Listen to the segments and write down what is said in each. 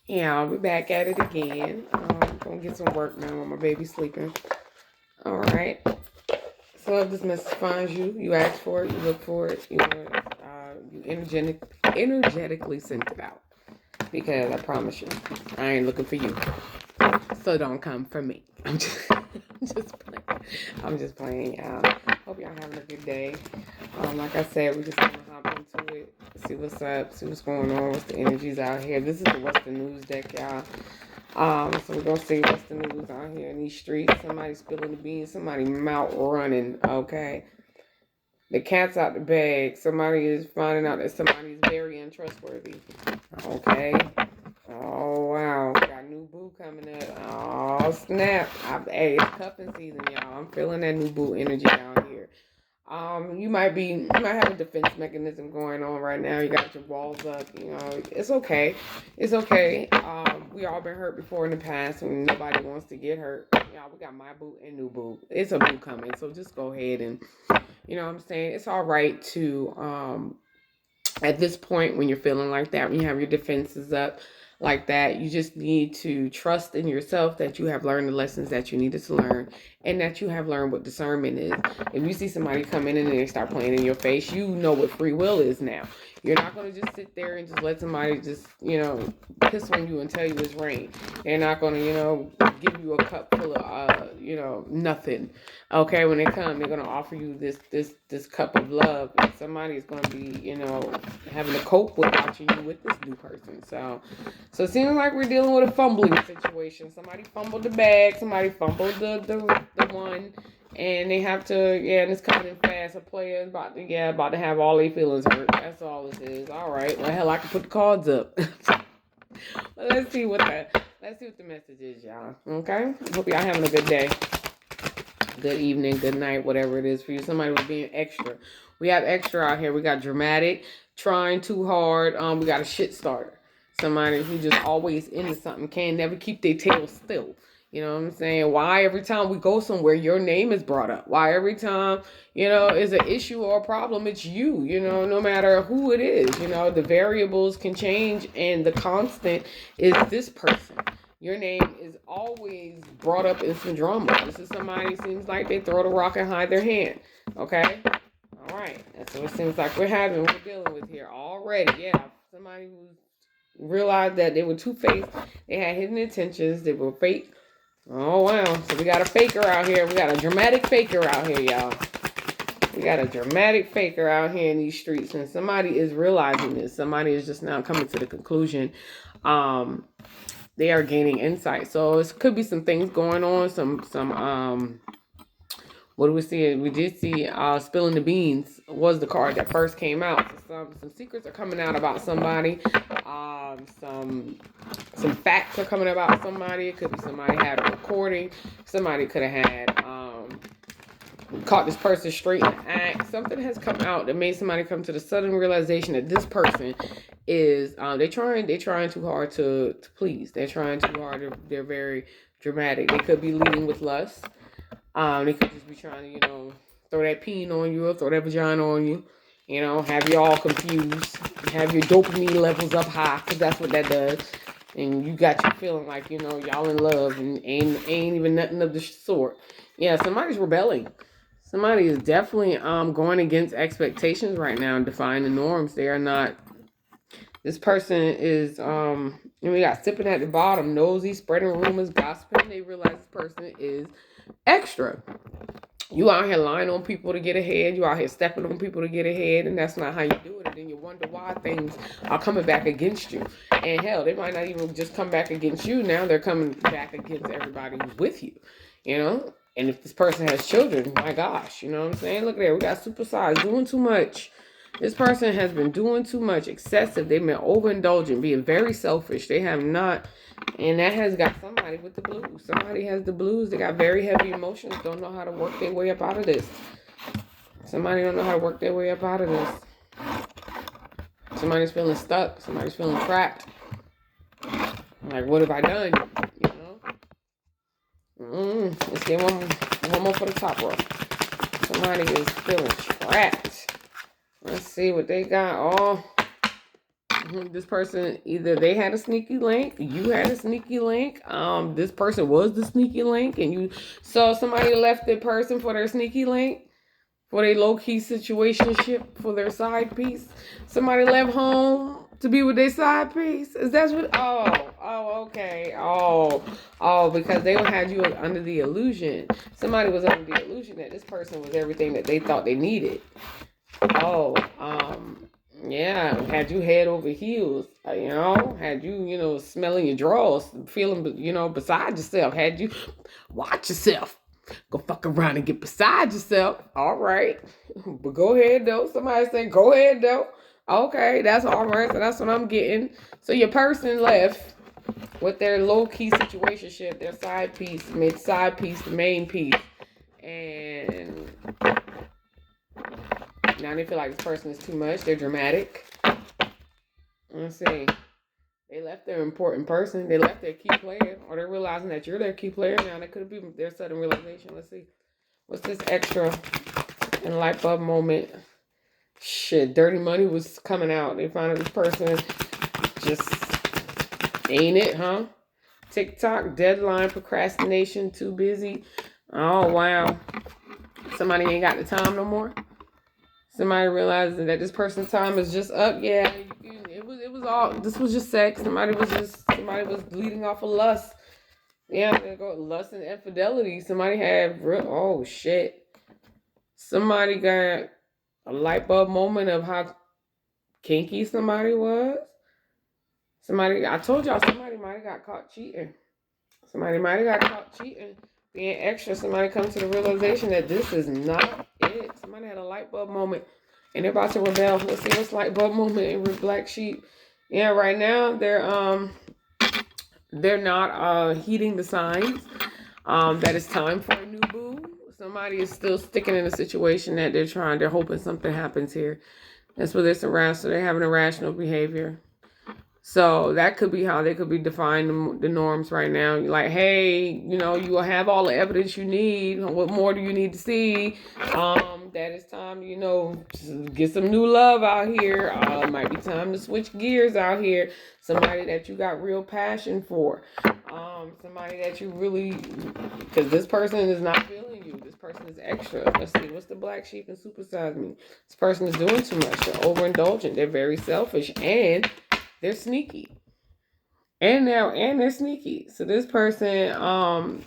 Yeah, I'll be back at it again. Gonna get some work now while my baby's sleeping. All right. So if this message finds you, you ask for it, you look for it, you energetically send it out. Because I promise you, I ain't looking for you. So don't come for me. Just playing. I'm just playing, y'all. Hope y'all having a good day. Like I said, we just gonna hop into it, see what's up, see what's going on, what's the energies out here. This is the What's the News deck, y'all. So we're gonna see what's the news out here in these streets. Somebody spilling the beans, somebody mouth running, okay. The cat's out the bag. Somebody is finding out that somebody is very untrustworthy. Okay. Oh wow. Got new boo coming up. Oh snap. Hey, it's cuffing season, y'all. I'm feeling that new boo energy down here. You might have a defense mechanism going on right now. You got your walls up, it's okay. It's okay. We all been hurt before in the past when nobody wants to get hurt. Y'all, we got my boo and new boo. It's a boo coming. So just go ahead and you know what I'm saying? It's all right to at this point when you're feeling like that, when you have your defenses up like that, you just need to trust in yourself that you have learned the lessons that you needed to learn and that you have learned what discernment is. If you see somebody come in and they start playing in your face, you know what free will is now. You're not going to just sit there and just let somebody just, piss on you and tell you it's rain. They're not going to, give you a cup full of, nothing. Okay, when they come, they're going to offer you this cup of love. And somebody is going to be, having to cope with watching you with this new person. So it seems like we're dealing with a fumbling situation. Somebody fumbled the bag. Somebody fumbled the one. And they have to, and it's coming in fast. A player is about to have all their feelings hurt. That's all it is. All right. Well, hell, I can put the cards up. Let's see what the message is, y'all. Okay? Hope y'all having a good day. Good evening, good night, whatever it is for you. Somebody was being extra. We have extra out here. We got dramatic, trying too hard. We got a shit starter. Somebody who just always into something, can never keep their tail still. You know what I'm saying? Why every time we go somewhere, your name is brought up? Why every time, is an issue or a problem, it's you, no matter who it is, the variables can change and the constant is this person. Your name is always brought up in some drama. This is somebody seems like they throw the rock and hide their hand. Okay? All right. That's what it seems like we're dealing with here already. Yeah. Somebody who realized that they were two-faced. They had hidden intentions. They were fake. Oh, wow. So we got a faker out here. We got a dramatic faker out here, y'all. We got a dramatic faker out here in these streets. And somebody is realizing this. Somebody is just now coming to the conclusion. They are gaining insight. So it could be some things going on. What do we see? We did see spilling the beans was the card that first came out. So some secrets are coming out about somebody. Some facts are coming about somebody. It could be somebody had a recording. Somebody could have had caught this person straight in the act. Something has come out that made somebody come to the sudden realization that this person is they're trying too hard to please. They're trying too hard. They're very dramatic. They could be leading with lust. They could just be trying to throw that peen on you or throw that vagina on you. Have you all confused. Have your dopamine levels up high, because that's what that does. And you got you feeling like y'all in love and ain't even nothing of the sort. Yeah, somebody's rebelling. Somebody is definitely going against expectations right now and defying the norms. They are not. This person is we got sipping at the bottom, nosy, spreading rumors, gossiping. They realize this person is extra. You out here lying on people to get ahead. You out here stepping on people to get ahead, and that's not how you do it. And then you wonder why things are coming back against you. And hell, they might not even just come back against you. Now they're coming back against everybody who's with you. And if this person has children, my gosh, you know what I'm saying? Look there, we got supersized, doing too much. This person has been doing too much, excessive. They've been overindulgent, being very selfish. They have not, and that has got somebody with the blues. Somebody has the blues. They got very heavy emotions, don't know how to work their way up out of this. Somebody don't know how to work their way up out of this. Somebody's feeling stuck. Somebody's feeling trapped. Like, what have I done? Let's get one more for the top row. Somebody is feeling trapped. Let's see what they got. Oh, This person, either they had a sneaky link, you had a sneaky link. This person was the sneaky link, and you so somebody left the person for their sneaky link, for their low key situationship, for their side piece. Somebody left home to be with their side piece. Is that what? Okay. Because they had you under the illusion. Somebody was under the illusion that this person was everything that they thought they needed. Yeah, had you head over heels, had you, smelling your drawers, feeling, beside yourself, had you watch yourself, go fuck around and get beside yourself. All right, but go ahead though. Somebody say, go ahead though. Okay, that's all right. So that's what I'm getting. So your person left with their low key situationship, their side piece, mid side piece, the main piece, and now they feel like this person is too much. They're dramatic. Let's see. They left their important person. They left their key player. Or they're realizing that you're their key player now. That could be their sudden realization. Let's see. What's this extra and light bulb moment? Shit, dirty money was coming out. They found out this person just ain't it, huh? TikTok, deadline, procrastination, too busy. Oh, wow. Somebody ain't got the time no more. Somebody realizing that this person's time is just up. Yeah, it was all. This was just sex. Somebody was leading off of lust. Yeah, there go lust and infidelity. Somebody had oh shit. Somebody got a light bulb moment of how kinky somebody was. I told y'all somebody might have got caught cheating. Somebody might have got caught cheating. Being extra, somebody comes to the realization that this is not it. Somebody had a light bulb moment and they're about to rebel. Let's see what's light bulb moment with Black Sheep. Yeah, right now they're not heeding the signs that it's time for a new boo. Somebody is still sticking in a situation that they're hoping something happens here. That's what they're having irrational behavior. So that could be how they could be defining the norms right now. You're like, hey, you will have all the evidence you need. What more do you need to see? That it's time, to get some new love out here. Might be time to switch gears out here. Somebody that you got real passion for. Somebody that you really, because this person is not feeling you. This person is extra. Let's see, what's the Black Sheep and Supersize Me? This person is doing too much. They're overindulgent. They're very selfish. And they're sneaky. And they're sneaky. So this person,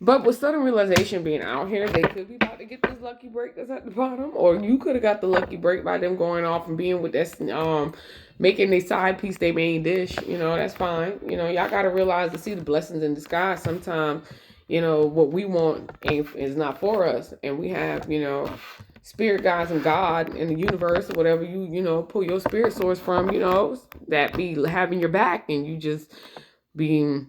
but with sudden realization being out here, they could be about to get this lucky break that's at the bottom. Or you could have got the lucky break by them going off and being with that, making their side piece their main dish. That's fine. Y'all got to realize to see the blessings in disguise. Sometimes, what we want is not for us. And we have, spirit guides and God in the universe, or whatever you pull your spirit source from, that be having your back, and you just being,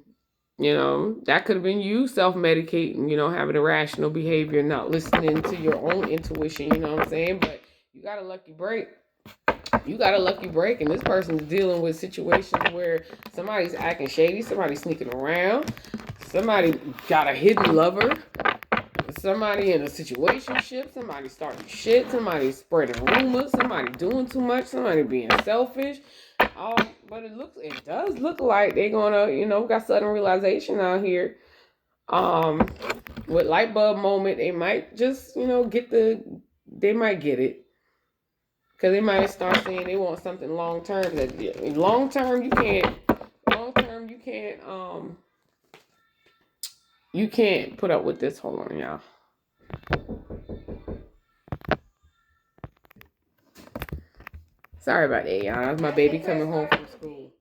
that could have been you self-medicating, having irrational behavior, not listening to your own intuition, you know what I'm saying? But you got a lucky break. And this person's dealing with situations where somebody's acting shady, somebody's sneaking around, somebody got a hidden lover, somebody in a situationship, somebody starting shit, somebody spreading rumors, somebody doing too much, somebody being selfish. But it does look like they're gonna, got sudden realization out here. With light bulb moment, they might just, they might get it. Because they might start saying they want something long term. Long term you can't put up with this. Hold on, y'all. Sorry about that, y'all. That's my baby coming home from school.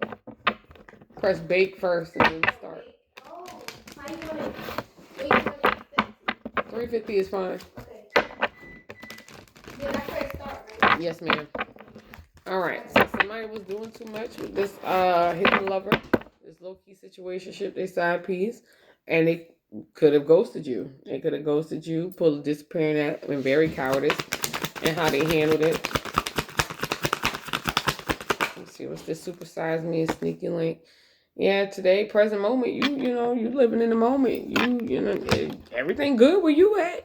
Press bake first and then start. 350 is fine. Yes, ma'am. All right. So somebody was doing too much with this hidden lover, this low-key situationship, they side piece, and they could have ghosted you. They could have ghosted you, pulled a disappearing out, and very cowardice, and how they handled it. Let's see, what's this Supersize Me and Sneaky Link? Yeah, today, present moment, you living in the moment. You know, everything good where you at.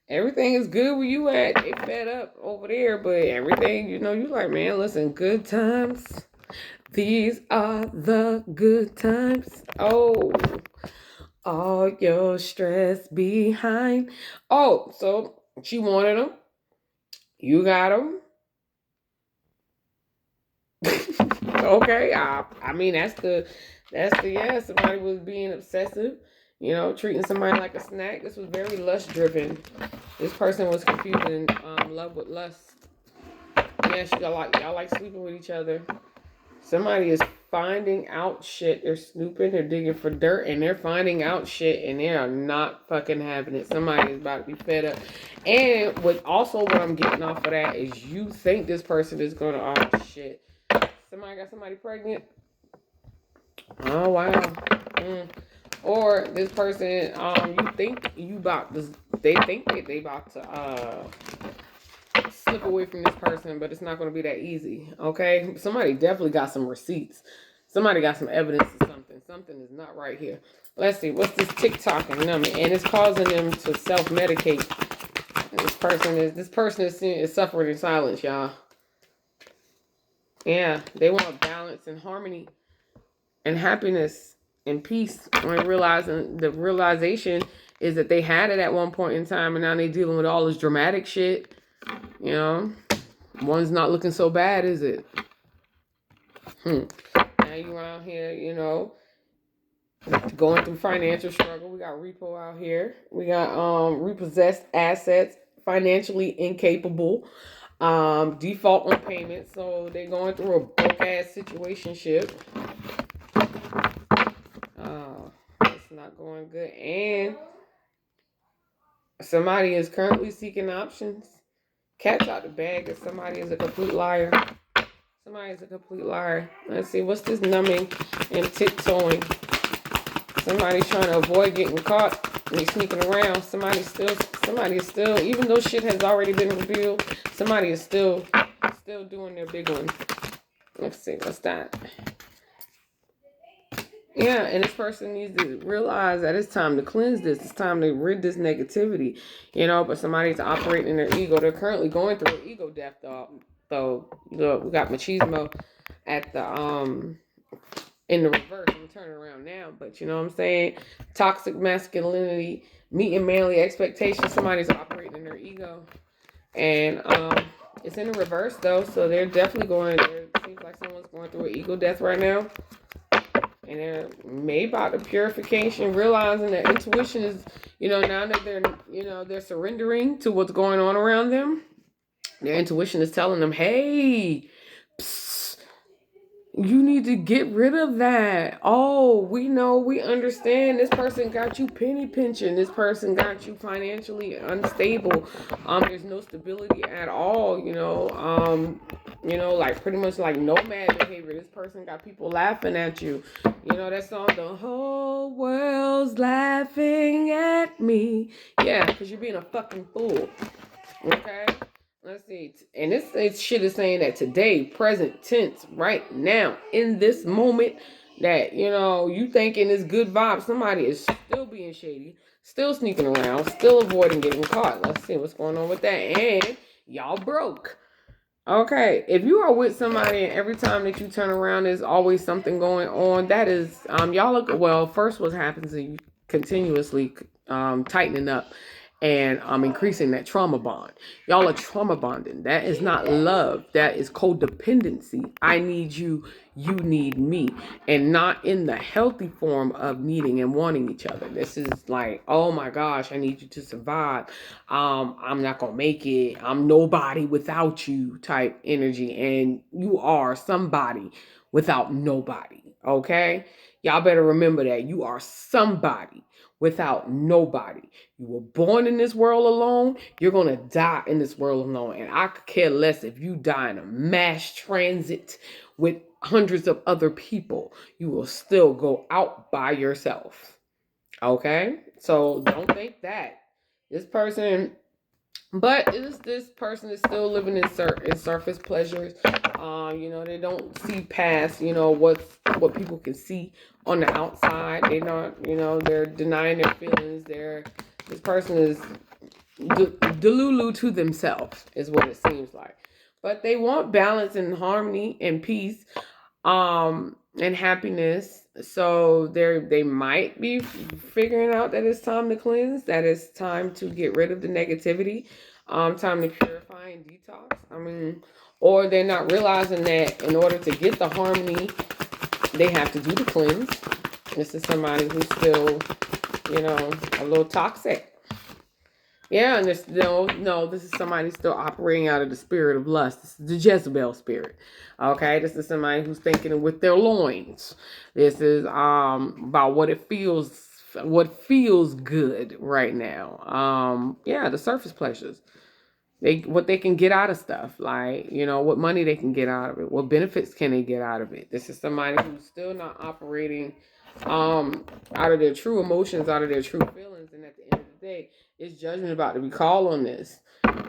Everything is good where you at. They fed up over there, but everything, you like, man, listen, good times. These are the good times. Oh, all your stress behind. Oh, so she wanted them. You got them. Okay. I mean, yeah. Somebody was being obsessive. Treating somebody like a snack. This was very lust driven. This person was confusing love with lust. Yeah, y'all like sleeping with each other. Somebody is finding out shit. They're snooping, they're digging for dirt, and they're finding out shit, and they are not fucking having it. Somebody is about to be fed up. And what I'm getting off of that is you think this person is gonna, oh shit. Somebody got somebody pregnant. Oh wow. Or this person, you think you about this. They think that they about to slip away from this person, but it's not going to be that easy. Okay, somebody definitely got some receipts. Somebody got some evidence of something. Something is not right here. Let's see. What's this TikTok and numbing? And it's causing them to self-medicate. This person is suffering in silence, y'all. Yeah, they want balance and harmony and happiness and peace. When realizing the realization is that they had it at one point in time, and now they dealing with all this dramatic shit. One's not looking so bad, is it? Now you out here, going through financial struggle. We got repo out here. We got repossessed assets, financially incapable, default on payments. So they're going through a broke ass situationship. It's not going good. And somebody is currently seeking options. Cat's out the bag if somebody is a complete liar. Somebody is a complete liar. Let's see, what's this numbing and tiptoeing? Somebody's trying to avoid getting caught. And they sneaking around. Somebody is still, even though shit has already been revealed, somebody is still doing their big one. Let's see, what's that? Yeah, and this person needs to realize that it's time to cleanse this. It's time to rid this negativity, but somebody's operating in their ego. They're currently going through an ego death, though. We got machismo at the in the reverse. I'm turning around now, but you know what I'm saying? Toxic masculinity, meeting manly expectations. Somebody's operating in their ego, and it's in the reverse though. So they're definitely going. It seems like someone's going through an ego death right now. And they're made about the purification, realizing that intuition is, now that they're surrendering to what's going on around them. Their intuition is telling them, hey, psst, you need to get rid of that. Oh, we know, we understand. This person got you penny pinching. This person got you financially unstable. There's no stability at all. Like pretty much like nomad behavior. This person got people laughing at you. That song, the whole world's laughing at me. Yeah, because you're being a fucking fool. Okay. Let's see. And this shit is saying that today, present tense, right now, in this moment, that, you thinking is good vibes. Somebody is still being shady, still sneaking around, still avoiding getting caught. Let's see what's going on with that. And y'all broke. Okay. If you are with somebody and every time that you turn around, there's always something going on, that is, y'all look, well, first what happens is you continuously tightening up and increasing that trauma bond. Y'all are trauma bonding. That is not love. That is codependency. I need you, you need me. And not in the healthy form of needing and wanting each other. This is like, oh my gosh, I need you to survive. I'm not gonna make it. I'm nobody without you type energy. And you are somebody without nobody. Okay? Y'all better remember that. You are somebody without nobody. You were born in this world alone. You're going to die in this world alone. And I could care less if you die in a mass transit with hundreds of other people. You will still go out by yourself. Okay? So don't think that. This person is still living in surface pleasures. They don't see past, what people can see on the outside. They're not, they're denying their feelings. This person is delulu to themselves is what it seems like. But they want balance and harmony and peace, and happiness. So they might be figuring out that it's time to cleanse, that it's time to get rid of the negativity, time to purify and detox. I mean, or they're not realizing that in order to get the harmony, they have to do the cleanse. This is somebody who's still, a little toxic. Yeah, and this no, this is somebody still operating out of the spirit of lust. This is the Jezebel spirit. Okay, this is somebody who's thinking with their loins. This is about what feels good right now. Yeah, the surface pleasures. What they can get out of stuff, like, what money they can get out of it, what benefits can they get out of it. This is somebody who's still not operating out of their true emotions, out of their true feelings, and at the end of the day, it's judgment about to be called on this.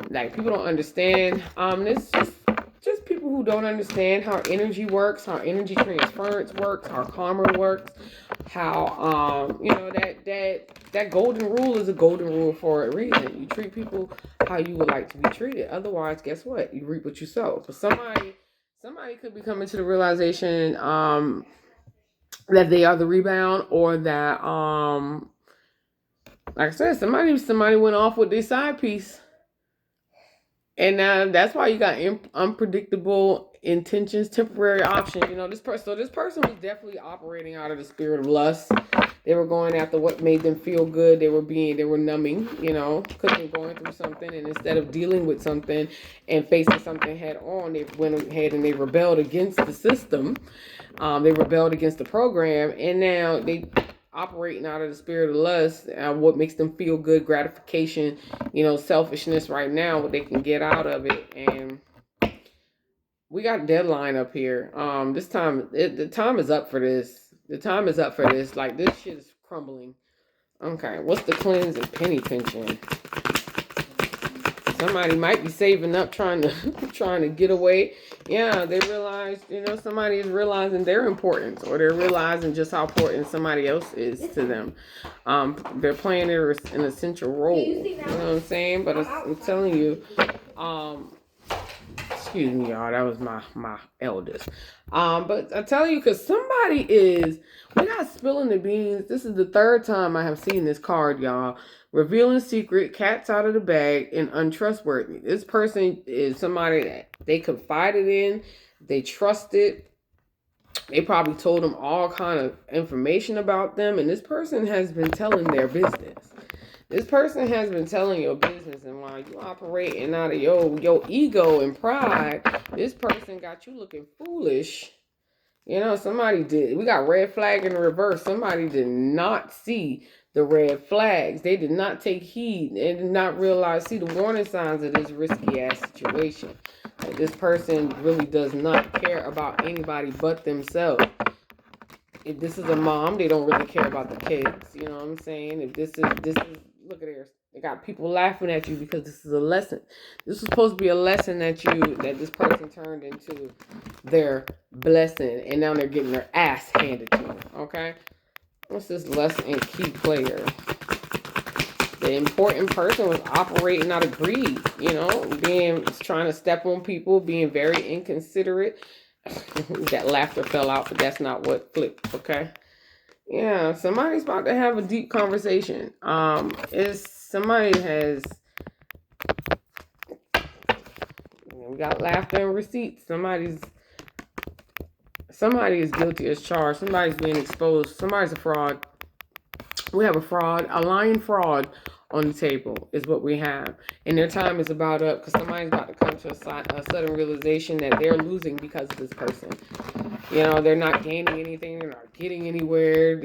Like, people don't understand. This just people who don't understand how energy works, how energy transference works, how karma works, how that golden rule is a golden rule for a reason. You treat people how you would like to be treated. Otherwise, guess what? You reap what you sow. But somebody could be coming to the realization that they are the rebound, or that like I said, somebody went off with their side piece. And that's why you got unpredictable intentions, temporary options. This person was definitely operating out of the spirit of lust. They were going after what made them feel good. They were numbing, because they're going through something. And instead of dealing with something and facing something head on, they went ahead and they rebelled against the system. They rebelled against the program. And now they operating out of the spirit of lust, what makes them feel good, gratification, selfishness right now, what they can get out of it. And we got deadline up here. This time, the time is up for this. The time is up for this. Like, this shit is crumbling. Okay, what's the cleanse and penny pinching? Somebody might be saving up, trying to get away. Yeah, they realize, somebody is realizing their importance, or they're realizing just how important somebody else is to them. They're playing an essential role. You know what I'm saying? But I'm telling you, excuse me, y'all. That was my eldest. But I tell you, because we got spilling the beans. This is the third time I have seen this card, y'all. Revealing secret, cats out of the bag, and untrustworthy. This person is somebody that they confided in, they trusted. They probably told them all kind of information about them, and this person has been telling their business. This person has been telling your business, and while you operating out of your ego and pride, this person got you looking foolish. Somebody did. We got red flag in the reverse. Somebody did not see the red flags. They did not take heed. They did not see the warning signs of this risky ass situation. Like, this person really does not care about anybody but themselves. If this is a mom, they don't really care about the kids. You know what I'm saying? If this is look at this. They got people laughing at you because this is a lesson. This was supposed to be a lesson that this person turned into their blessing, and now they're getting their ass handed to them. Okay? What's this lesson key player? The important person was operating out of greed, trying to step on people, being very inconsiderate. That laughter fell out, but that's not what flipped, okay? Yeah, somebody's about to have a deep conversation. We got laughter and receipts. Somebody is guilty as charged. Somebody's being exposed. Somebody's a fraud. We have a lying fraud on the table is what we have. And their time is about up, because somebody's about to come to a sudden realization that they're losing because of this person. They're not gaining anything. They're not getting anywhere.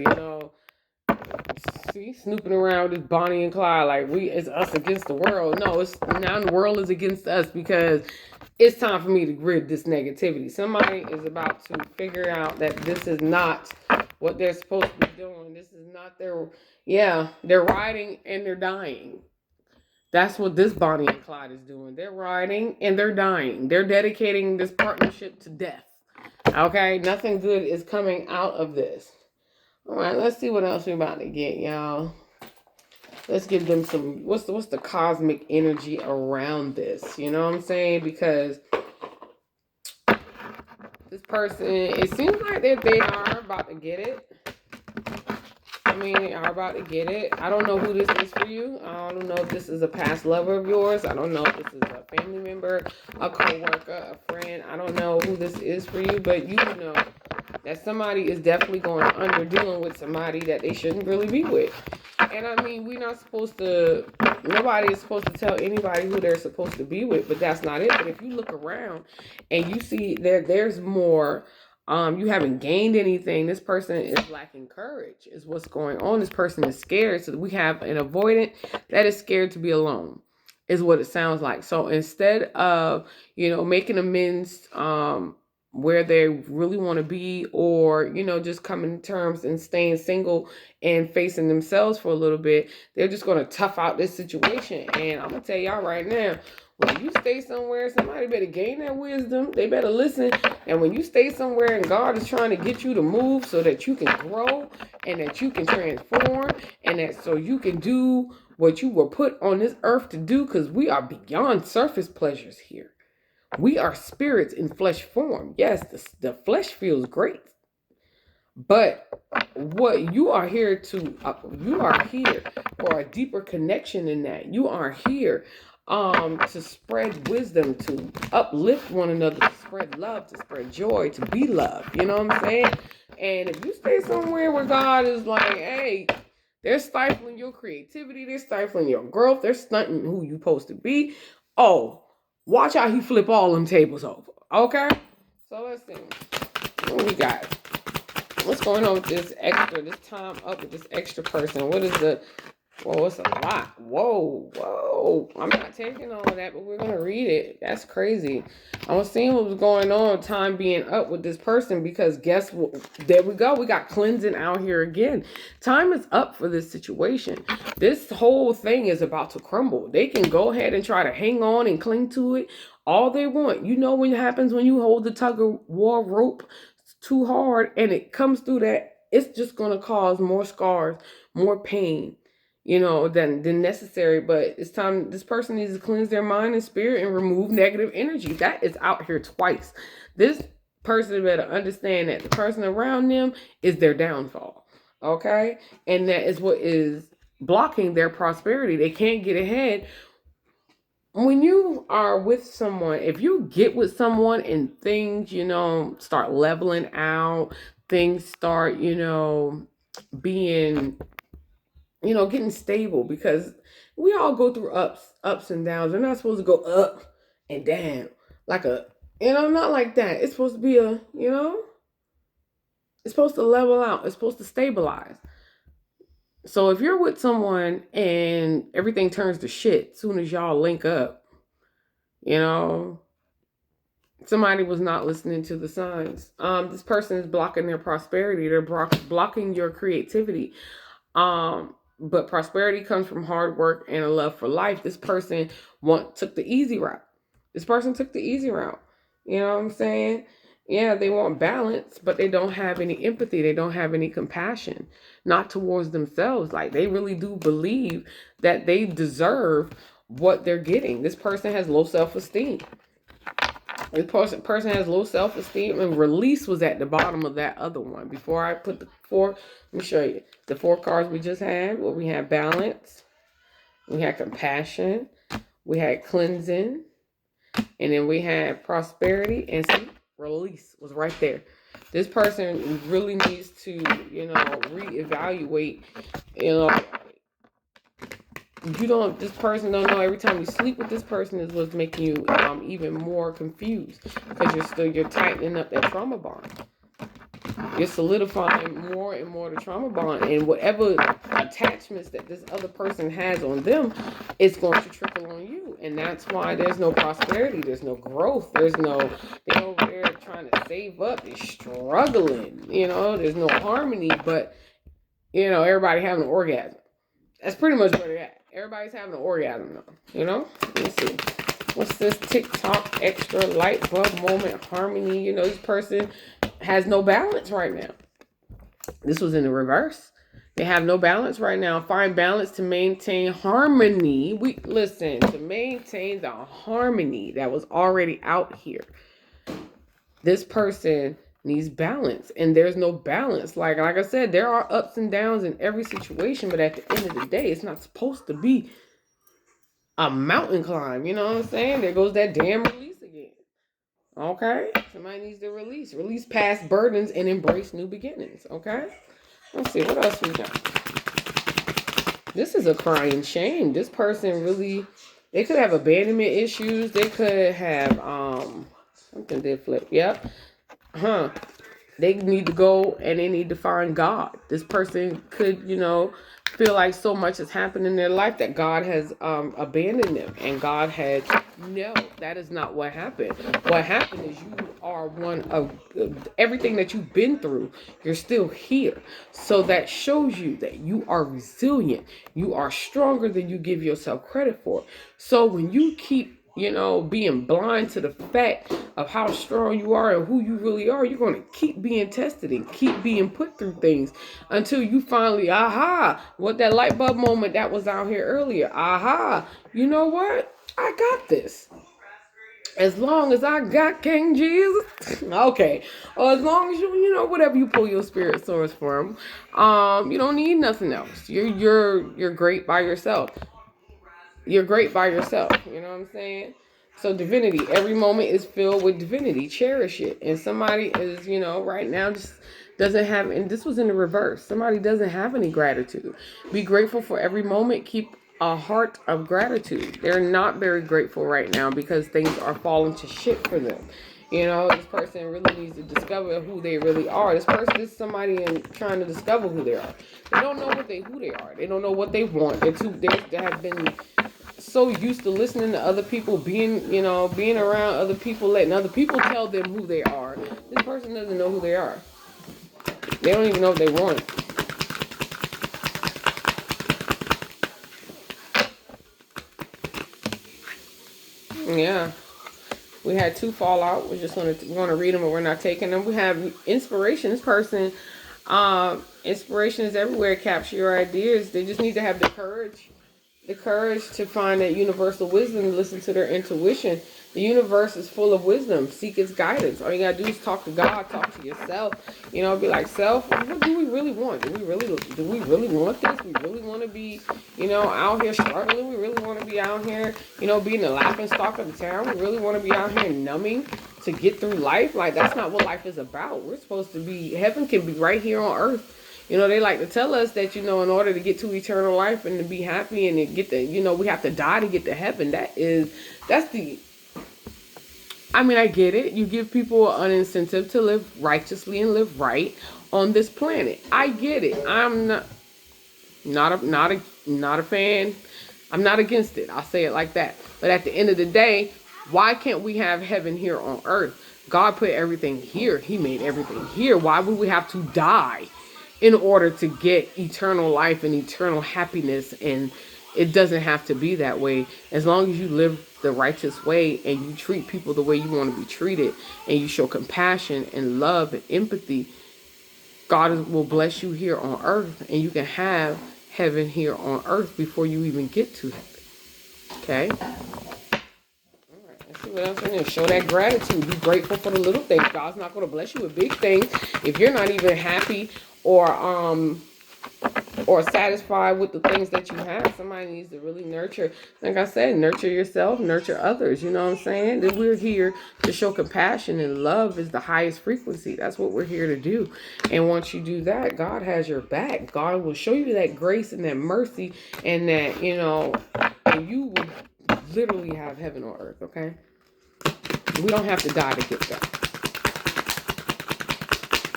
See, snooping around with Bonnie and Clyde like it's us against the world. No, it's now the world is against us, because it's time for me to rid this negativity. Somebody is about to figure out that this is not what they're supposed to be doing. This is not they're riding and they're dying. That's what this Bonnie and Clyde is doing. They're riding and they're dying. They're dedicating this partnership to death. Okay? Nothing good is coming out of this. All right, let's see what else we're about to get, y'all. let's give them some, what's the cosmic energy around this? You know what I'm saying? Because this person, it seems like that they are about to get it. I mean, they are about to get it. I don't know who this is for you. I don't know if this is a past lover of yours. I don't know if this is a family member, a co-worker, a friend. I don't know who this is for you, but you know that somebody is definitely going under dealing with somebody that they shouldn't really be with. And I mean, we're not supposed to, nobody is supposed to tell anybody who they're supposed to be with, but that's not it. But if you look around and you see there's more, you haven't gained anything. This person is lacking courage, is what's going on. This person is scared. So we have an avoidant that is scared to be alone, is what it sounds like. So instead of, making amends, where they really want to be, or just coming to terms and staying single and facing themselves for a little bit, they're just going to tough out this situation. And I'm gonna tell y'all right now, when you stay somewhere, somebody better gain that wisdom. They better listen. And when you stay somewhere and God is trying to get you to move so that you can grow and that you can transform and that so you can do what you were put on this earth to do, because we are beyond surface pleasures here. We are spirits in flesh form. Yes, the flesh feels great. But what you are here for a deeper connection in that. You are here to spread wisdom, to uplift one another, to spread love, to spread joy, to be loved. You know what I'm saying? And if you stay somewhere where God is like, hey, they're stifling your creativity, they're stifling your growth, they're stunting who you're supposed to be. Oh, watch how he flip all them tables over. Okay? So let's see. What we got? What's going on with this time up with this extra person? What is whoa, it's a lot. Whoa. I'm not taking all of that, but we're going to read it. That's crazy. I was seeing what was going on, time being up with this person, because guess what? There we go. We got cleansing out here again. Time is up for this situation. This whole thing is about to crumble. They can go ahead and try to hang on and cling to it all they want. You know what happens when you hold the tug of war rope too hard and it comes through that, it's just going to cause more scars, more pain, than necessary. But it's time. This person needs to cleanse their mind and spirit and remove negative energy. That is out here twice. This person better understand that the person around them is their downfall. Okay? And that is what is blocking their prosperity. They can't get ahead. When you are with someone, if you get with someone and things, start leveling out, things start, being, getting stable, because we all go through ups and downs. We're not supposed to go up and down like not like that. It's supposed to be it's supposed to level out. It's supposed to stabilize. So if you're with someone and everything turns to shit as soon as y'all link up, somebody was not listening to the signs. This person is blocking their prosperity. They're blocking your creativity. But prosperity comes from hard work and a love for life. This person took the easy route. This person took the easy route. You know what I'm saying? Yeah, they want balance, but they don't have any empathy. They don't have any compassion, not towards themselves. Like, they really do believe that they deserve what they're getting. This person has low self-esteem. This person has low self-esteem, and release was at the bottom of that other one. Before I put the four, let me show you. The 4 cards we just had, well, we had balance, we had compassion, we had cleansing, and then we had prosperity, and see, release was right there. This person really needs to, reevaluate, this person don't know every time you sleep with this person is what's making you even more confused, because you're tightening up that trauma bond. You're solidifying more and more the trauma bond, and whatever attachments that this other person has on them, it's going to trickle on you. And that's why there's no prosperity, there's no growth, they're over there trying to save up, they're struggling, there's no harmony, but everybody having an orgasm. That's pretty much where they're at. Everybody's having an orgasm now, Let's see. What's this? TikTok extra light bulb moment harmony. This person has no balance right now. This was in the reverse. They have no balance right now. Find balance to maintain harmony. To maintain the harmony that was already out here. This person needs balance, and there's no balance. Like I said, there are ups and downs in every situation, but at the end of the day, it's not supposed to be a mountain climb. You know what I'm saying? There goes that damn release again. Okay? Somebody needs to release. Release past burdens and embrace new beginnings. Okay? Let's see, what else we got? This is a crying shame. This person really, they could have abandonment issues. They could have, something did flip. Yep. They need to go and they need to find God. This person could, feel like so much has happened in their life that God has abandoned them, and God had, no, that is not what happened. What happened is you are one of everything that you've been through. You're still here. So that shows you that you are resilient. You are stronger than you give yourself credit for. So when you keep being blind to the fact of how strong you are and who you really are, you're going to keep being tested and keep being put through things until you finally, what that light bulb moment that was out here earlier. You know what? I got this. As long as I got King Jesus, okay. Or as long as whatever you pull your spirit source from, you don't need nothing else. You're great by yourself. You're great by yourself. You know what I'm saying? So divinity, every moment is filled with divinity. Cherish it. And somebody is, right now just doesn't have, and this was in the reverse. Somebody doesn't have any gratitude. Be grateful for every moment. Keep a heart of gratitude. They're not very grateful right now because things are falling to shit for them. This person really needs to discover who they really are. This person is somebody trying to discover who they are. They don't know who they are. They don't know what they want. They have been so used to listening to other people, being around other people, letting other people tell them who they are. This person doesn't know who they are. They don't even know what they want. Yeah. We had 2 fall out. We're just going to read them, but we're not taking them. We have inspiration. This person, inspiration is everywhere. Capture your ideas. They just need to have the courage to find that universal wisdom and listen to their intuition. The universe is full of wisdom. Seek its guidance. All you gotta do is talk to God, talk to yourself. Be like, self, what do we really want? Do we really want this? We really want to be, out here struggling. We really want to be out here, being the laughing stock of the town. We really want to be out here numbing to get through life. Like, that's not what life is about. We're supposed to be, heaven can be right here on earth. They like to tell us that, in order to get to eternal life and to be happy and to get we have to die to get to heaven. I get it. You give people an incentive to live righteously and live right on this planet. I get it. I'm not a fan. I'm not against it. I'll say it like that. But at the end of the day, why can't we have heaven here on earth? God put everything here. He made everything here. Why would we have to die in order to get eternal life and eternal happiness? And it doesn't have to be that way. As long as you live the righteous way and you treat people the way you want to be treated and you show compassion and love and empathy, God will bless you here on earth, and you can have heaven here on earth before you even get to heaven. Okay? Let's see what else in there. Show that gratitude. Be grateful for the little things. God's not going to bless you with big things if you're not even happy or satisfied with the things that you have. Somebody needs to really nurture. Like I said, nurture yourself, nurture others. You know what I'm saying? That we're here to show compassion, and love is the highest frequency. That's what we're here to do. And once you do that, God has your back. God will show you that grace and that mercy, and that, and you will literally have heaven on earth. Okay? We don't have to die to get that.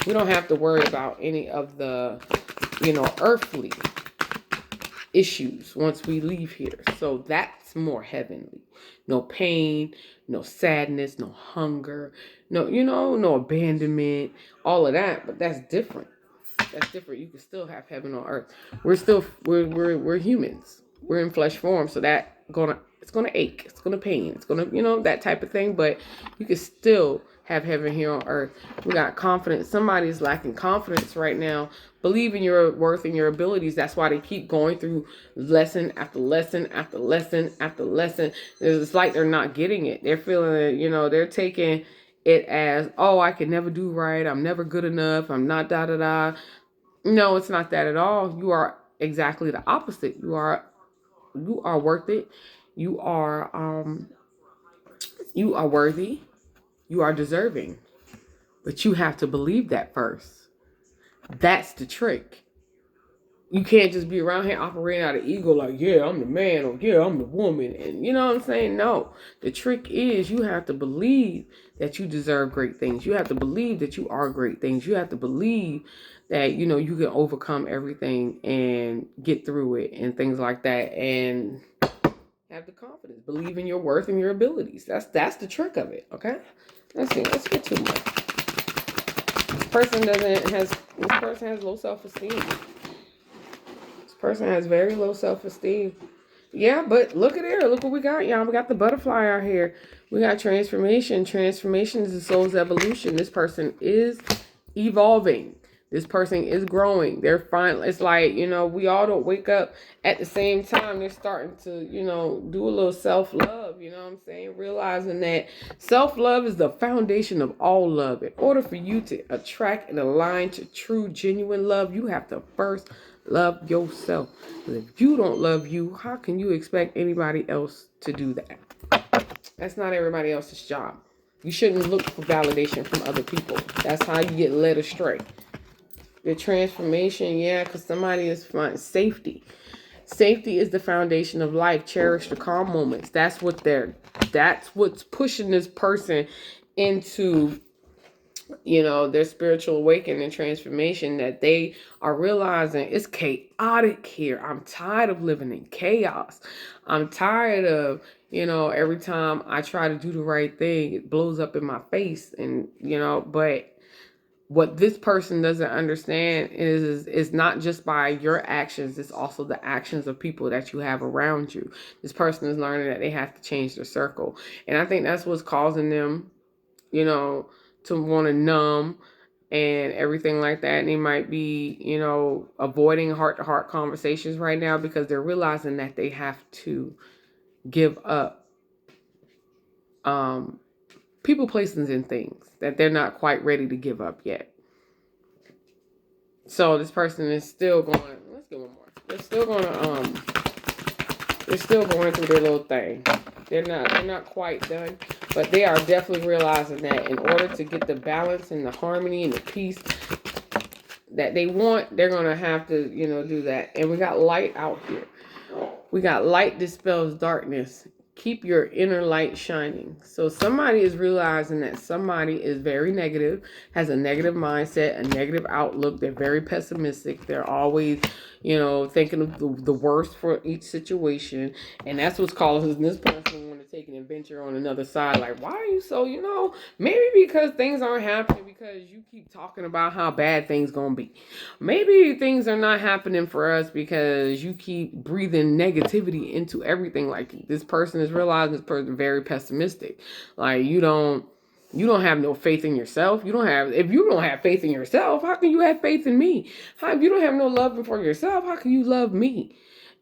We don't have to worry about any of the, earthly issues once we leave here. So that's more heavenly. No pain, no sadness, no hunger, no abandonment, all of that. But that's different. That's different. You can still have heaven on earth. We're humans. We're in flesh form, so it's gonna ache. It's gonna pain. It's gonna, that type of thing. But you can still have heaven here on earth. We got confidence. Somebody is lacking confidence right now. Believe in your worth and your abilities. That's why they keep going through lesson after lesson after lesson after lesson. It's like they're not getting it. They're feeling it, they're taking it as, oh, I can never do right. I'm never good enough. I'm not da da da. No, it's not that at all. You are exactly the opposite. You are worth it. You are worthy. You are deserving. But you have to believe that first. That's the trick. You can't just be around here operating out of ego like, yeah, I'm the man, or yeah, I'm the woman. And you know what I'm saying? No. The trick is you have to believe that you deserve great things. You have to believe that you are great things. You have to believe that, you can overcome everything and get through it and things like that. And have the confidence. Believe in your worth and your abilities. That's the trick of it. Okay? Let's see. Let's get too much. This person has low self-esteem. Person has very low self-esteem. Yeah, but look at here. Look what we got, y'all. We got the butterfly out here. We got transformation. Transformation is the soul's evolution. This person is evolving. This person is growing. They're fine. It's like, we all don't wake up at the same time. They're starting to, do a little self-love. You know what I'm saying? Realizing that self-love is the foundation of all love. In order for you to attract and align to true, genuine love, you have to first love yourself. If you don't love you, how can you expect anybody else to do that? That's not everybody else's job. You shouldn't look for validation from other people. That's how you get led astray. The transformation, because somebody is fine. Safety. Safety is the foundation of life. Cherish the calm moments. That's what's pushing this person into their spiritual awakening and transformation, that they are realizing it's chaotic here. I'm tired of living in chaos. I'm tired of, every time I try to do the right thing, it blows up in my face. And, but what this person doesn't understand is not just by your actions, it's also the actions of people that you have around you. This person is learning that they have to change their circle. And I think that's what's causing them, to want to numb and everything like that. And they might be, avoiding heart-to-heart conversations right now because they're realizing that they have to give up people, places, and things that they're not quite ready to give up yet. So this person is still going, let's get one more. They're still going through their little thing. They're not quite done, but they are definitely realizing that in order to get the balance and the harmony and the peace that they want, they're going to have to, do that. And we got light out here. We got light dispels darkness. Keep your inner light shining. So somebody is realizing that somebody is very negative, has a negative mindset, a negative outlook. They're very pessimistic. They're always, thinking of the worst for each situation. And that's what's causing this person want to take an adventure on another side. Like, why are you so, maybe because things aren't happening because you keep talking about how bad things gonna be. Maybe things are not happening for us because you keep breathing negativity into everything. Like, this person is realizing this person is very pessimistic. Like, you don't have no faith in yourself. If you don't have faith in yourself, how can you have faith in me? If you don't have no love for yourself, how can you love me?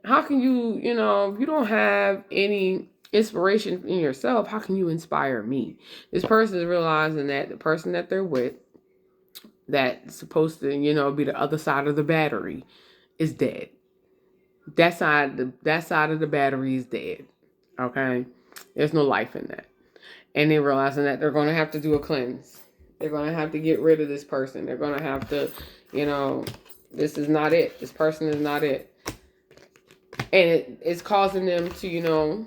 How can you, if you don't have any inspiration in yourself, how can you inspire me? This person is realizing that the person that they're with, that's supposed to, be the other side of the battery, is dead. That side of the battery is dead. Okay? There's no life in that. And they're realizing that they're going to have to do a cleanse. They're going to have to get rid of this person. They're going to have to, this is not it. This person is not it. And it's causing them to,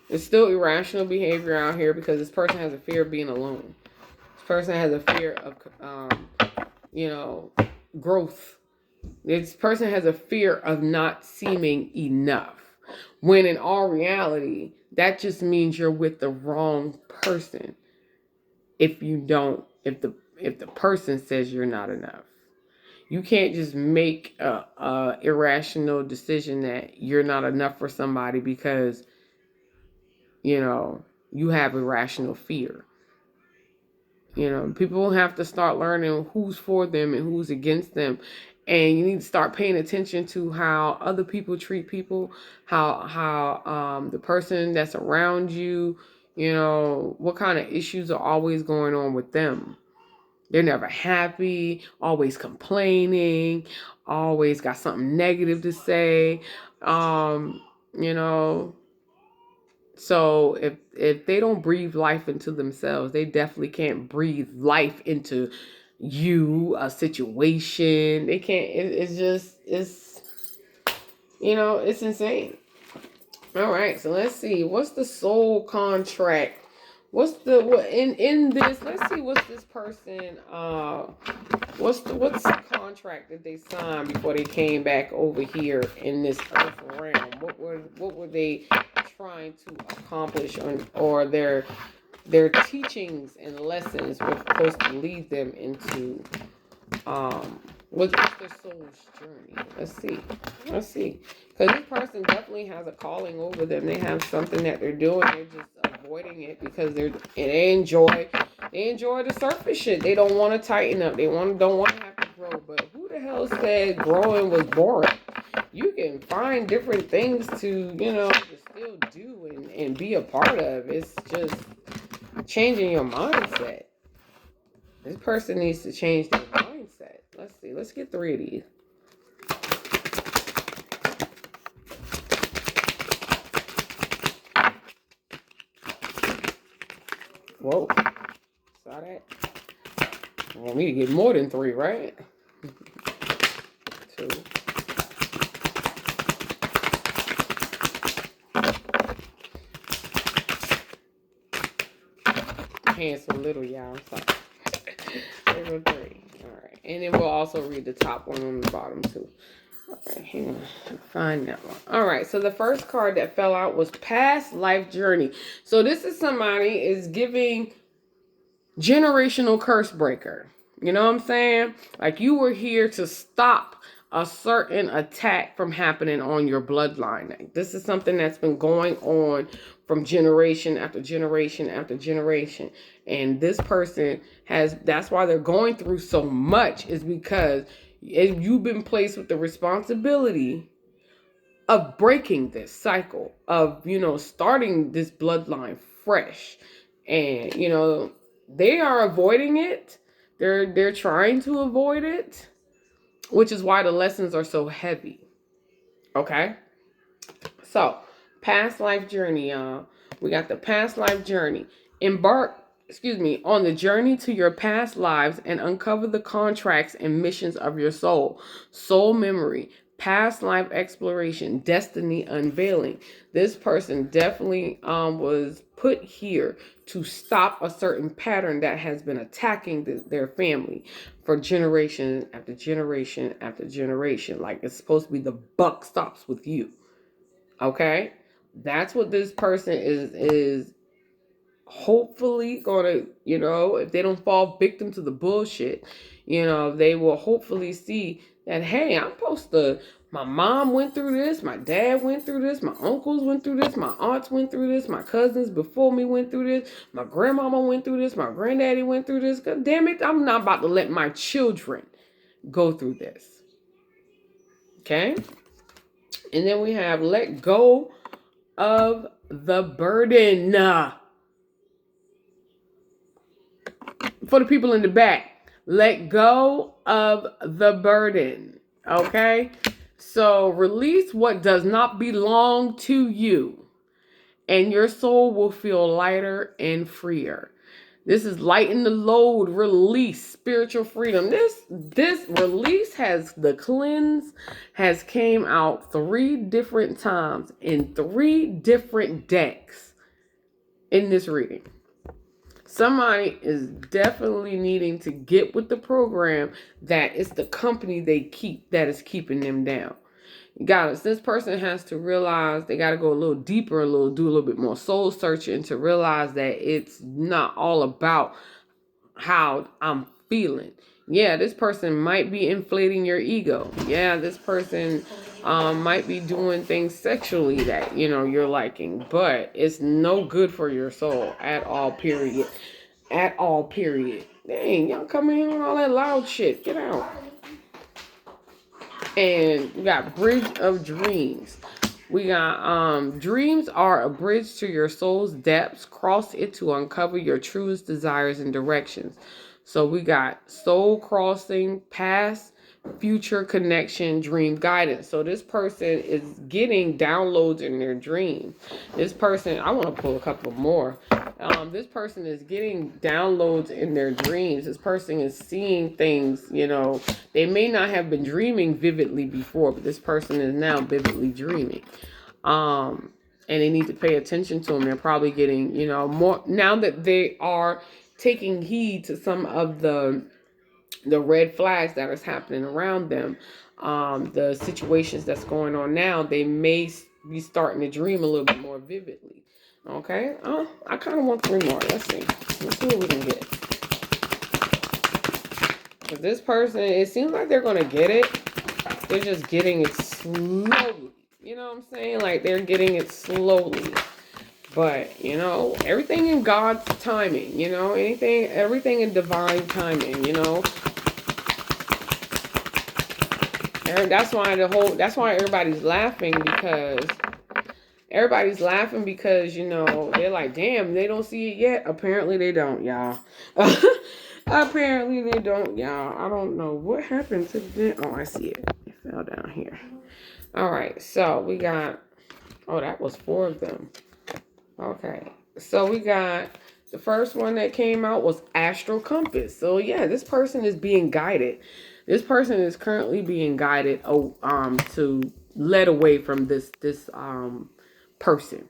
it's still irrational behavior out here because this person has a fear of being alone. This person has a fear of, growth. This person has a fear of not seeming enough. When in all reality, that just means you're with the wrong person. If the person says you're not enough. You can't just make a irrational decision that you're not enough for somebody because, you have irrational fear. You know, people have to start learning who's for them and who's against them. And you need to start paying attention to how other people treat people, how the person that's around you, you know, what kind of issues are always going on with them. They're never happy, always complaining, always got something negative to say. Um, you know, so if they don't breathe life into themselves, they definitely can't breathe life into you, a situation. They can't. It's just it's insane. All right, so let's see. What's the soul contract? What's the what in this? Let's see. What's this person? What's the contract that they signed before they came back over here in this earth realm? What were they trying to accomplish, or their teachings and lessons were supposed to lead them into what's their soul's journey? Let's see, because this person definitely has a calling over them. They have something that they're doing. They're just avoiding it because they enjoy the surface shit. They don't want to tighten up. They don't want to have to grow. But who the hell said growing was boring? You can find different things to still do and be a part of. It's just changing your mindset. This person needs to change their mindset. Let's see. Let's get 3 of these. Whoa. Saw that? I want me to get more than 3, right? 2. Hands so little, y'all. Sorry. There go 3. All right. And then we'll also read the top one on the bottom, too. All right, hang on. Find that one. All right, so the first card that fell out was Past Life Journey. So this is somebody is giving generational curse breaker. You know what I'm saying? Like you were here to stop a certain attack from happening on your bloodline. Like, this is something that's been going on from generation after generation after generation. And this person that's why they're going through so much, is because you've been placed with the responsibility of breaking this cycle, of, starting this bloodline fresh. And, they are avoiding it. They're trying to avoid it, which is why the lessons are so heavy. Okay? So, past life journey, y'all. We got the past life journey. Embark on the journey to your past lives and uncover the contracts and missions of your soul. Soul memory, past life exploration, destiny unveiling. This person definitely was put here to stop a certain pattern that has been attacking their family for generation after generation after generation. Like it's supposed to be the buck stops with you. Okay? That's what this person is hopefully gonna, if they don't fall victim to the bullshit, they will hopefully see that, hey, my mom went through this, my dad went through this, my uncles went through this, my aunts went through this, my cousins before me went through this, my grandmama went through this, my granddaddy went through this. God damn it, I'm not about to let my children go through this. Okay? And then we have let go of the burden. For the people in the back, let go of the burden. Okay? So release what does not belong to you, and your soul will feel lighter and freer. This is lighten the load, release, spiritual freedom. This release the cleanse has came out 3 different times in 3 different decks in this reading. Somebody is definitely needing to get with the program that it's the company they keep that is keeping them down. This person has to realize they got to go a little deeper, do a little bit more soul searching to realize that it's not all about how I'm feeling. Yeah, this person might be inflating your ego. Yeah, this person might be doing things sexually that, you're liking, but it's no good for your soul at all, period. at all, period. Dang, y'all coming here with all that loud shit. Get out. And we got Bridge of Dreams. We got dreams are a bridge to your soul's depths. Cross it to uncover your truest desires and directions. So we got soul crossing, past, future connection, dream guidance. So this person is getting downloads in their dream. This person, I want to pull a couple more. This person is getting downloads in their dreams. This person is seeing things, you know, they may not have been dreaming vividly before, but this person is now vividly dreaming. And they need to pay attention to them. They're probably getting, you know, more now that they are taking heed to some of the red flags that is happening around them, the situations that's going on now. They may be starting to dream a little bit more vividly. Okay, I kind of want 3 more. Let's see what we can get. But this person, it seems like they're gonna get it. They're just getting it slowly. You know what I'm saying? Like they're getting it slowly. But, you know, everything in God's timing, you know, everything in divine timing, you know. And that's why everybody's laughing, because, you know, they're like, damn, they don't see it yet. Apparently they don't, y'all. Apparently they don't, y'all. I don't know what happened to them. Oh, I see it. It fell down here. All right, so we got, that was 4 of them. Okay, so we got the first one that came out was Astral Compass. So yeah, this person is being guided. This person is currently being guided to led away from this person.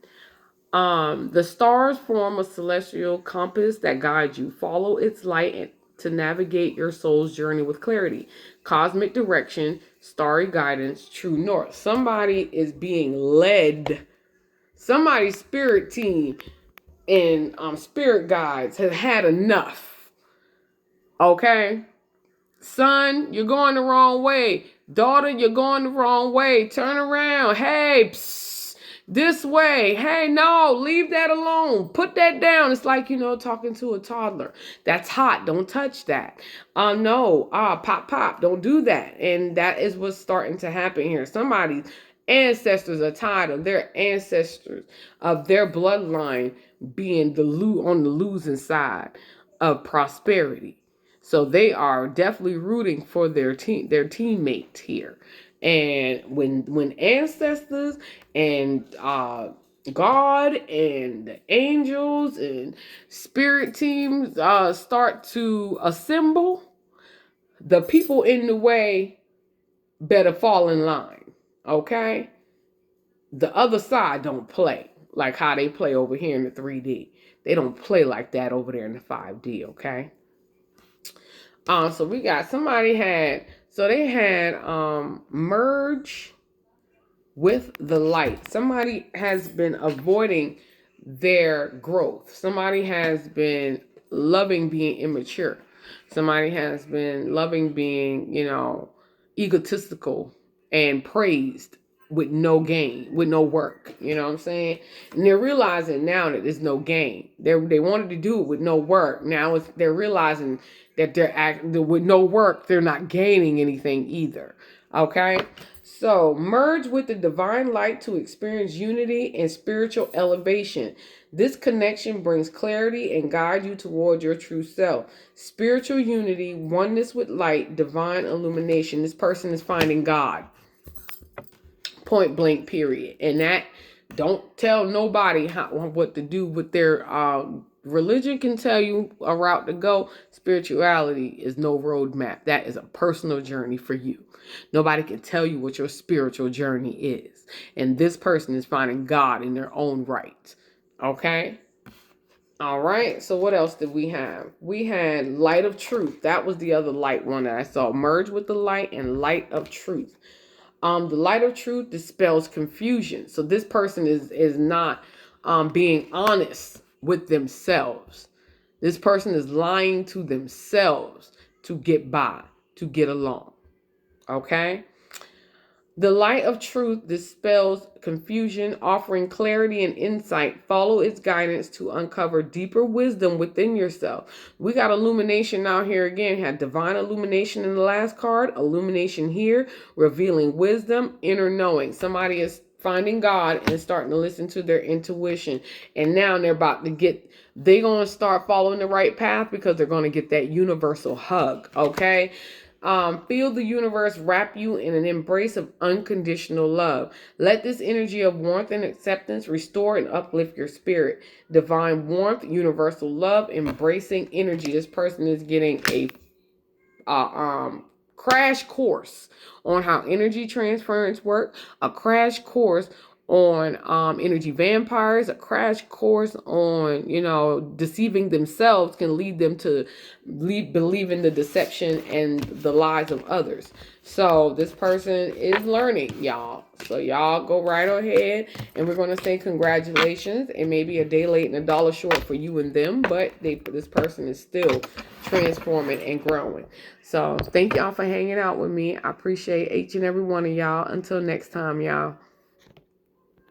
The stars form a celestial compass that guides you. Follow its light to navigate your soul's journey with clarity. Cosmic direction, starry guidance, true north. Somebody is being led. Somebody's spirit team and spirit guides have had enough. Okay? Son, you're going the wrong way. Daughter, you're going the wrong way. Turn around. Hey, psst, this way. Hey, no, leave that alone. Put that down. It's like, you know, talking to a toddler. That's hot. Don't touch that. No, pop. Don't do that. And that is what's starting to happen here. Somebody's ancestors are tired of their ancestors, of their bloodline being on the losing side of prosperity. So they are definitely rooting for their teammate here. And when ancestors and God and the angels and spirit teams start to assemble, the people in the way better fall in line. Okay? The other side don't play like how they play over here in the 3D. They don't play like that over there in the 5D, okay? So we got they had merge with the light. Somebody has been avoiding their growth. Somebody has been loving being immature. Somebody has been loving being, you know, egotistical and praised with no gain, with no work. You know what I'm saying? And they're realizing now that there's no gain. They wanted to do it with no work. Now they're realizing that with no work, they're not gaining anything either. Okay? So merge with the divine light to experience unity and spiritual elevation. This connection brings clarity and guides you toward your true self. Spiritual unity, oneness with light, divine illumination. This person is finding God. Point blank, period. And that, don't tell nobody what to do with their religion. Can tell you a route to go. Spirituality is no roadmap. That is a personal journey for you. Nobody can tell you what your spiritual journey is. And this person is finding God in their own right. Okay? All right. So what else did we have? We had Light of Truth. That was the other light one that I saw. Merge with the light and Light of Truth. The Light of Truth dispels confusion. So this person is not being honest with themselves. This person is lying to themselves to get by, to get along. Okay? The light of truth dispels confusion, offering clarity and insight. Follow its guidance to uncover deeper wisdom within yourself. We got illumination out here again. Had divine illumination in the last card, illumination here, revealing wisdom, inner knowing. Somebody is finding God and starting to listen to their intuition. And now they're going to start following the right path because they're going to get that universal hug. Okay. Feel the universe wrap you in an embrace of unconditional love. Let this energy of warmth and acceptance restore and uplift your spirit. Divine warmth, universal love, embracing energy. This person is getting a crash course on how energy transference work, a crash course on energy vampires, a crash course on, deceiving themselves can lead them to believe in the deception and the lies of others. So this person is learning, y'all. So y'all go right ahead, and we're going to say congratulations. It may be a day late and a dollar short for you and them, but this person is still transforming and growing. So thank y'all for hanging out with me. I appreciate each and every one of y'all. Until next time, y'all.